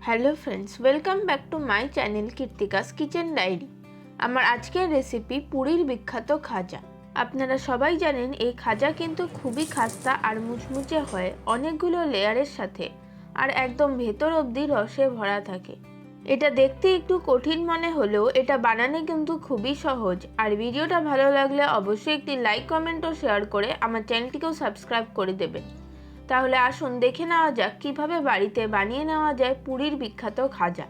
Hello friends, welcome back to my channel Kirtika's kitchen diary. আমার আজকের recipe পুরীর বিখ্যাত খাজা। আপনারা সবাই জানেন এই খাজা কিন্তু খুবই খাস্তা আর মুচমুচে হয় অনেকগুলো লেয়ারের সাথে, আর একদম ভেতর অবধি রসে ভরা থাকে। এটা দেখতে একটু কঠিন মনে হলেও এটা বানানো কিন্তু খুবই সহজ। আর ভিডিওটা ভালো লাগলে অবশ্যই একটি লাইক, কমেন্ট ও শেয়ার করে আমার চ্যানেলটিকেও সাবস্ক্রাইব করে দেবেন। তাহলে আসুন দেখে নেওয়া যাক কীভাবে বাড়িতে বানিয়ে নেওয়া যায় পুরীর বিখ্যাত খাজা।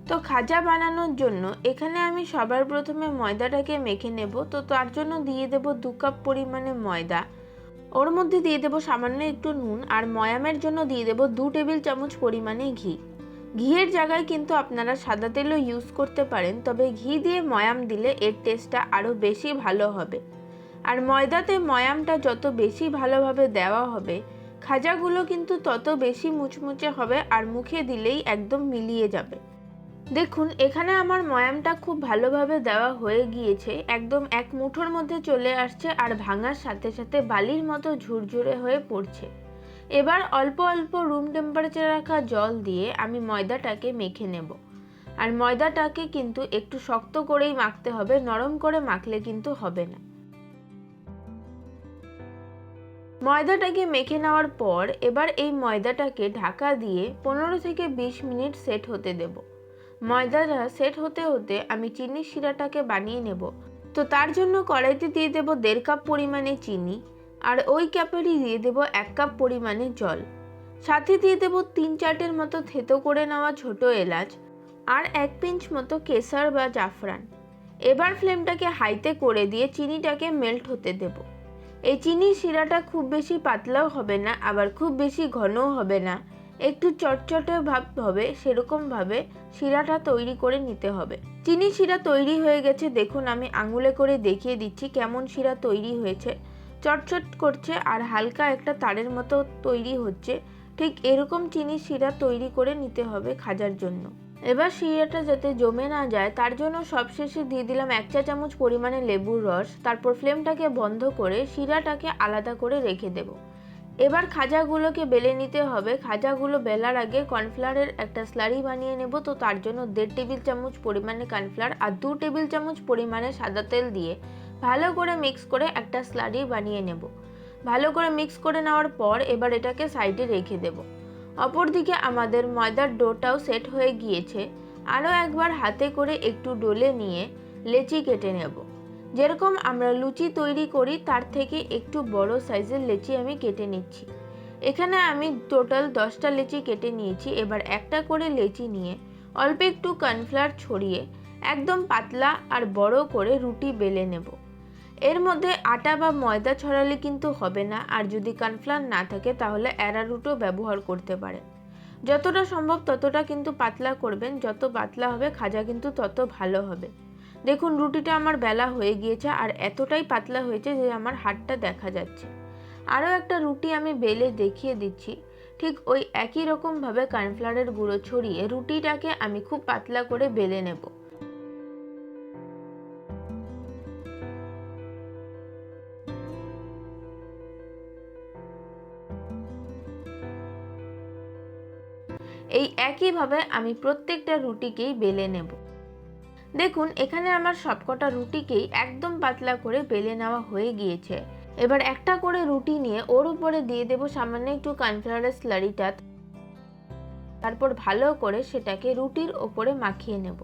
তো খাজা বানানোর জন্য এখানে আমি সবার প্রথমে ময়দাটাকে মেখে নেব। তো তার জন্য দিয়ে দেব 2 কাপ পরিমাণে ময়দা, ওর মধ্যে দিয়ে দেব সামান্য একটু নুন, আর ময়ামের জন্য দিয়ে দেব 2 টেবিল চামচ পরিমাণে ঘি। ঘিয়ের জায়গায় কিন্তু আপনারা সাদা তেলও ইউজ করতে পারেন, তবে ঘি দিয়ে ময়াম দিলে এর টেস্টটা আরও বেশি ভালো হবে। আর ময়দাতে ময়ামটা যত বেশি ভালোভাবে দেওয়া হবে, খাজাগুলো কিন্তু তত বেশি মুচমুচে হবে আর মুখে দিলেই একদম মিলিয়ে যাবে। দেখুন এখানে আমার ময়ামটা খুব ভালোভাবে দেওয়া হয়ে গিয়েছে, একদম এক মুঠোর মধ্যে চলে আসছে আর ভাঙার সাথে সাথে বালির মতো ঝুরঝুরে হয়ে পড়ছে। এবার অল্প অল্প রুম টেম্পারেচারে রাখা জল দিয়ে আমি ময়দাটাকে মেখে নেব। আর ময়দাটাকে কিন্তু একটু শক্ত করেই মাখতে হবে, নরম করে মাখলে কিন্তু হবে না। ময়দাটাকে মেখে নেওয়ার পর এবার এই ময়দাটাকে ঢাকা দিয়ে 15 থেকে 20 মিনিট সেট হতে দেব। ময়দাটা সেট হতে হতে আমি চিনির শিরাটাকে বানিয়ে নেব। তো তার জন্য কড়াইতে দিয়ে দেব 1.5 কাপ পরিমাণে চিনি, আর ওই কাপেরই দিয়ে দেব 1 কাপ পরিমাণে জল। সাথে দিয়ে দেব 3-4টের মতো থেতো করে নেওয়া ছোট এলাচ, আর 1 পিঞ্চ মতো কেশর বা জাফরান। এবার ফ্লেমটাকে হাইতে করে দিয়ে চিনিটাকে মেল্ট হতে দেব। এই চিনির শিরাটা খুব বেশি পাতলাও হবে না, আবার খুব বেশি ঘনও হবে না, একটু চটচটে ভাব হবে, সেরকমভাবে শিরাটা তৈরি করে নিতে হবে। চিনির শিরা তৈরি হয়ে গেছে, দেখুন আমি আঙুলে করে দেখিয়ে দিচ্ছি কেমন শিরা তৈরি হয়েছে। চটচট করছে আর হালকা একটা তারের মতো তৈরি হচ্ছে। ঠিক এরকম চিনির শিরা তৈরি করে নিতে হবে খাজার জন্য। এবার শিরাটা যাতে জমে না যায় তার জন্য সবশেষে দিয়ে দিলাম 1 চা চামচ পরিমাণে লেবুর রস। তারপর ফ্লেমটাকে বন্ধ করে শিরাটাকে আলাদা করে রেখে দেব। এবার খাজাগুলোকে বেলে নিতে হবে। খাজাগুলো বেলার আগে কর্নফ্লাওয়ারের একটা স্লারি বানিয়ে নেব। তো তার জন্য 1.5 টেবিল চামচ পরিমাণে কর্নফ্লাওয়ার আর 2 টেবিল চামচ পরিমাণে সাদা তেল দিয়ে ভালো করে মিক্স করে একটা স্লারি বানিয়ে নেব। ভালো করে মিক্স করে নেওয়ার পর এবার এটাকে সাইডে রেখে দেব। অপরদিকে আমাদের ময়দার ডোটাও সেট হয়ে গিয়েছে। আরও একবার হাতে করে একটু ডলে নিয়ে লেচি কেটে নেব। যেরকম আমরা লুচি তৈরি করি তার থেকে একটু বড় সাইজের লেচি আমি কেটে নিচ্ছি। এখানে আমি টোটাল 10টা লেচি কেটে নিয়েছি। এবার একটা করে লেচি নিয়ে অল্প একটু কর্নফ্লাওয়ার ছড়িয়ে একদম পাতলা আর বড় করে রুটি বেলে নেব। এর মধ্যে আটা বা ময়দা ছড়ালে কিন্তু হবে না, আর যদি কর্নফ্লাওয়ার না থাকে তাহলে অ্যারারুটও ব্যবহার করতে পারেন। যতটা সম্ভব ততটা কিন্তু পাতলা করবেন, যত পাতলা হবে খাজা কিন্তু তত ভালো হবে। দেখুন রুটিটা আমার বেলা হয়ে গিয়েছে আর এতটাই পাতলা হয়েছে যে আমার হাতটা দেখা যাচ্ছে। আরও একটা রুটি আমি বেলে দেখিয়ে দিচ্ছি। ঠিক ওই একই রকমভাবে কর্নফ্লাওয়ারের গুঁড়ো ছড়িয়ে রুটিটাকে আমি খুব পাতলা করে বেলে নেব। এই একইভাবে আমি প্রত্যেকটা রুটিকেই বেলে নেব। দেখুন এখানে আমার সবকটা রুটিকেই একদম পাতলা করে বেলে নেওয়া হয়ে গিয়েছে। এবার একটা করে রুটি নিয়ে ওর উপরে দিয়ে দেব সামান্য একটু কর্নফ্লাওয়ারের স্লারিটা। তারপর ভালো করে সেটাকে রুটির ওপরে মাখিয়ে নেব।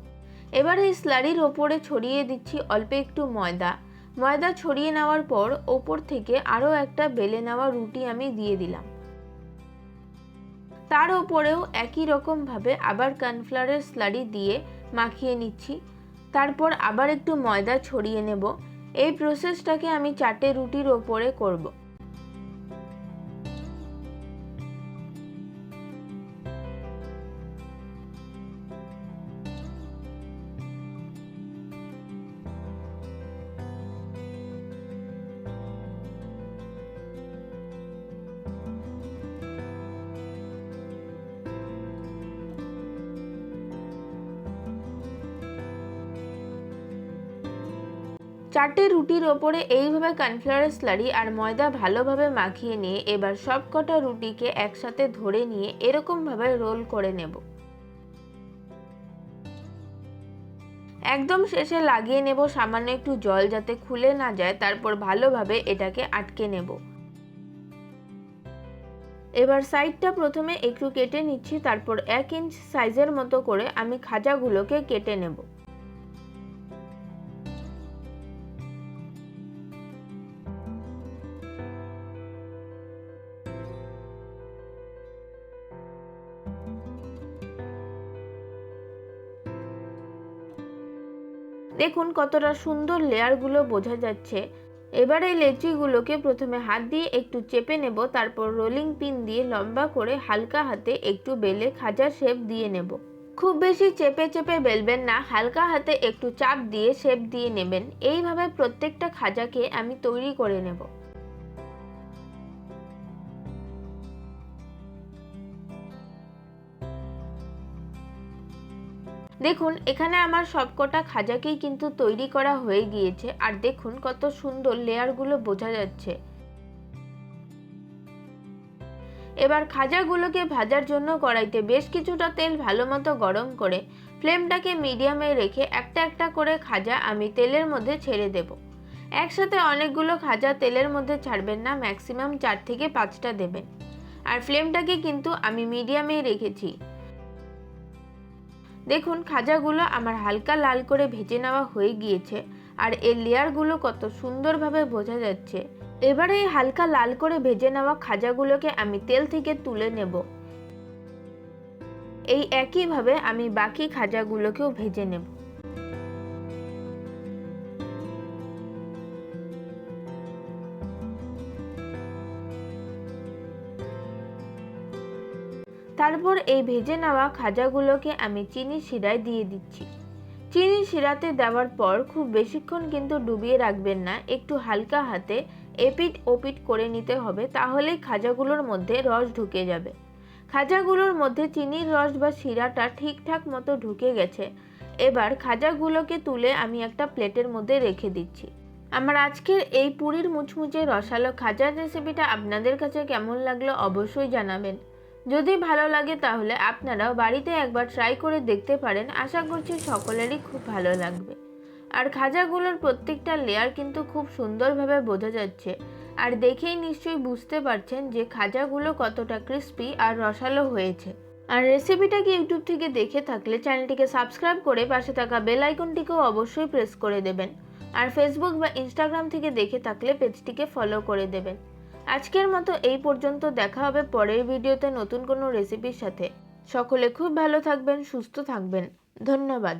এবার এই স্লারির ওপরে ছড়িয়ে দিচ্ছি অল্প একটু ময়দা। ময়দা ছড়িয়ে নেওয়ার পর ওপর থেকে আরও একটা বেলে নেওয়া রুটি আমি দিয়ে দিলাম। তার ওপরেও একই রকমভাবে আবার কর্নফ্লাওয়ারের স্লারি দিয়ে মাখিয়ে নিচ্ছি। তারপর আবার একটু ময়দা ছড়িয়ে নেব। এই প্রসেসটাকে আমি 4টে রুটির ওপরে করব। চারটে রুটির ওপরে এইভাবে কর্নফ্লাওয়ারের স্লারি আর ময়দা ভালোভাবে মাখিয়ে নিয়ে এবার সব কটা রুটিকে একসাথে ধরে নিয়ে এরকমভাবে রোল করে নেব। একদম শেষে লাগিয়ে নেব সামান্য একটু জল, যাতে খুলে না যায়। তারপর ভালোভাবে এটাকে আটকে নেব। এবার সাইডটা প্রথমে একটু কেটে নিচ্ছি, তারপর 1 ইঞ্চ সাইজের মতো করে আমি খাজাগুলোকে কেটে নেব। দেখুন কতটা সুন্দর লেয়ারগুলো বোঝা যাচ্ছে। এবার এই লেচিগুলোকে প্রথমে হাত দিয়ে একটু চেপে নেব, তারপর রোলিং পিন দিয়ে লম্বা করে হালকা হাতে একটু বেলে খাজার শেপ দিয়ে নেব। খুব বেশি চেপে চেপে বেলবেন না, হালকা হাতে একটু চাপ দিয়ে শেপ দিয়ে নেবেন। এইভাবে প্রত্যেকটা খাজাকে আমি তৈরি করে নেব। দেখুন এখানে আমার সবকটা খাজাকেই কিন্তু তৈরি করা হয়ে গিয়েছে। আর দেখুন কত সুন্দর লেয়ারগুলো বোঝা যাচ্ছে। এবার খাজাগুলোকে ভাজার জন্য কড়াইতে বেশ কিছুটা তেল ভালো মতো গরম করে ফ্লেমটাকে মিডিয়ামে রেখে একটা একটা করে খাজা আমি তেলের মধ্যে ছেড়ে দেব। একসাথে অনেকগুলো খাজা তেলের মধ্যে ছাড়বেন না, ম্যাক্সিমাম 4 থেকে 5টা দেবেন। আর ফ্লেমটাকে কিন্তু আমি মিডিয়ামেই রেখেছি। দেখুন খাজাগুলো আমার হালকা লাল করে ভেজে নেওয়া হয়ে গিয়েছে। আর এর লেয়ারগুলো কত সুন্দরভাবে বোঝা যাচ্ছে। এবারে এই হালকা লাল করে ভেজে নেওয়া খাজাগুলোকে আমি তেল থেকে তুলে নেব। এই একইভাবে আমি বাকি খাজাগুলোকেও ভেজে নেব। তারপর এই ভেজে নেওয়া খাজাগুলোকে আমি চিনির শিরায় দিয়ে দিচ্ছি। চিনির শিরাতে দেওয়ার পর খুব বেশিক্ষণ কিন্তু ডুবিয়ে রাখবেন না, একটু হালকা হাতে এপিট ওপিট করে নিতে হবে, তাহলেই খাজাগুলোর মধ্যে রস ঢুকে যাবে। খাজাগুলোর মধ্যে চিনির রস বা শিরাটা ঠিকঠাক মতো ঢুকে গেছে। এবার খাজাগুলোকে তুলে আমি একটা প্লেটের মধ্যে রেখে দিচ্ছি। আমার আজকের এই পুরীর মুচমুচে রসালো খাজার রেসিপিটা আপনাদের কাছে কেমন লাগলো অবশ্যই জানাবেন। যদি ভালো লাগে তাহলে আপনারাও বাড়িতে একবার ট্রাই করে দেখতে পারেন। আশা করছি সকলেরই খুব ভালো লাগবে। আর খাজাগুলোর প্রত্যেকটা লেয়ার কিন্তু খুব সুন্দরভাবে বোঝা যাচ্ছে। আর দেখেই নিশ্চয়ই বুঝতে পারছেন যে খাজাগুলো কতটা ক্রিস্পি আর রসালো হয়েছে। আর রেসিপিটাকে ইউটিউব থেকে দেখে থাকলে চ্যানেলটিকে সাবস্ক্রাইব করে পাশে থাকা বেল আইকনটিকেও অবশ্যই প্রেস করে দেবেন। আর ফেসবুক বা ইনস্টাগ্রাম থেকে দেখে থাকলে পেজটিকে ফলো করে দেবেন। আজকের মতো এই পর্যন্ত, দেখা হবে পরের ভিডিওতে নতুন কোনো রেসিপির সাথে। সকলে খুব ভালো থাকবেন, সুস্থ থাকবেন। ধন্যবাদ।